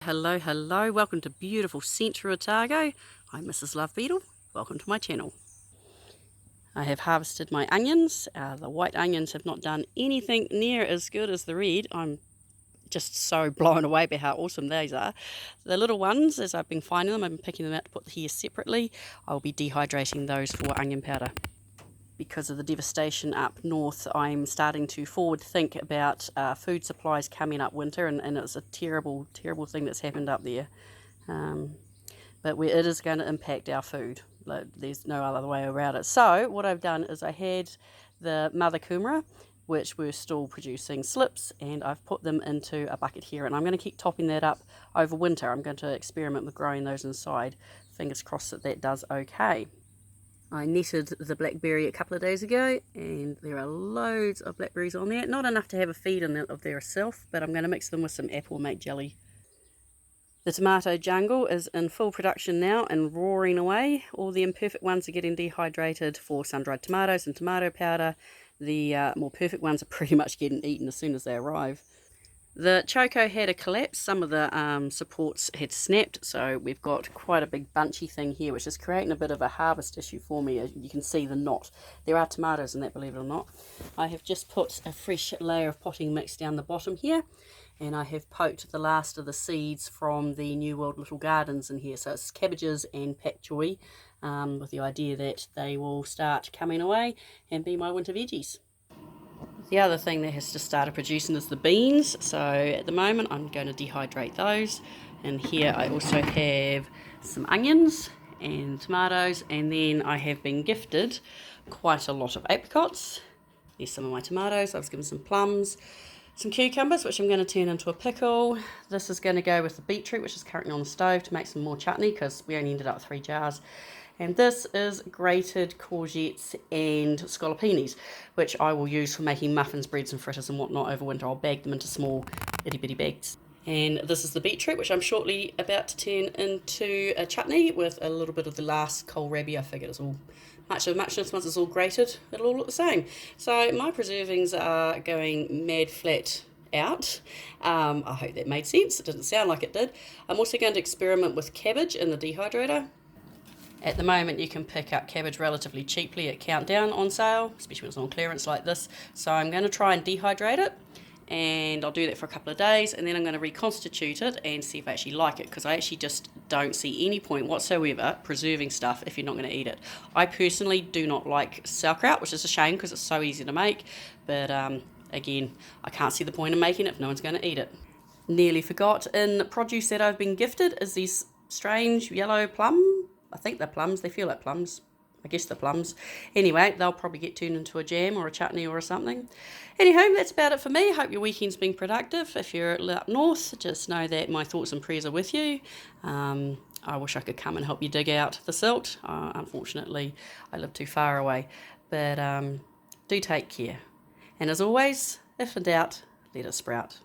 Hello, welcome to beautiful Central Otago. I'm Mrs. Love Beetle. Welcome to my channel. I have harvested my onions. The white onions have not done anything near as good as the red. I'm just so blown away by how awesome these are. The little ones, as I've been finding them, I've been picking them out to put here separately. I'll be dehydrating those for onion powder. Because of the devastation up north, I'm starting to forward think about food supplies coming up winter, and it's a terrible thing that's happened up there. But it is going to impact our food. There's no other way around it. So what I've done is I had the mother kumara, which were still producing slips, and I've put them into a bucket here, and I'm going to keep topping that up over winter. I'm going to experiment with growing those inside. Fingers crossed that that does okay. I netted the blackberry a couple of days ago, and there are loads of blackberries on there. Not enough to have a feed of their self, but I'm going to mix them with some apple and make jelly. The tomato jungle is in full production now and roaring away. All the imperfect ones are getting dehydrated for sun-dried tomatoes and tomato powder. The more perfect ones are pretty much getting eaten as soon as they arrive. The choco had a collapse. Some of the supports had snapped, so we've got quite a big bunchy thing here, which is creating a bit of a harvest issue for me. You can see the knot. There are tomatoes in that, believe it or not. I have just put a fresh layer of potting mix down the bottom here, and I have poked the last of the seeds from the New World Little Gardens in here. So it's cabbages and pak choi, with the idea that they will start coming away and be my winter veggies. The other thing that has just started producing is the beans. So at the moment I'm going to dehydrate those. And here I also have some onions and tomatoes, and then I have been gifted quite a lot of apricots. There's some of my tomatoes. I was given some plums, some cucumbers, which I'm going to turn into a pickle. This is going to go with the beetroot, which is currently on the stove, to make some more chutney, because we only ended up with 3 jars. And this is grated courgettes and scallopinis, which I will use for making muffins, breads and fritters and whatnot over winter. I'll bag them into small itty bitty bags. And this is the beetroot, which I'm shortly about to turn into a chutney with a little bit of the last kohlrabi. I figured it's all muchness. Once it's all grated, it'll all look the same. So my preservings are going mad flat out. I hope that made sense. It didn't sound like it did. I'm also going to experiment with cabbage in the dehydrator. At the moment you can pick up cabbage relatively cheaply at Countdown on sale, especially when it's on clearance like this. So I'm going to try and dehydrate it, and I'll do that for a couple of days, and then I'm going to reconstitute it and see if I actually like it, because I actually just don't see any point whatsoever preserving stuff if you're not going to eat it. I personally do not like sauerkraut, which is a shame because it's so easy to make, but again, I can't see the point in making it if no one's going to eat it. Nearly forgot, in produce that I've been gifted is these strange yellow plum. I think they're plums. They feel like plums. I guess they're plums. Anyway, they'll probably get turned into a jam or a chutney or something. Anywho, that's about it for me. Hope your weekend's been productive. If you're up north, just know that my thoughts and prayers are with you. I wish I could come and help you dig out the silt. Unfortunately, I live too far away. But do take care. And as always, if in doubt, let it sprout.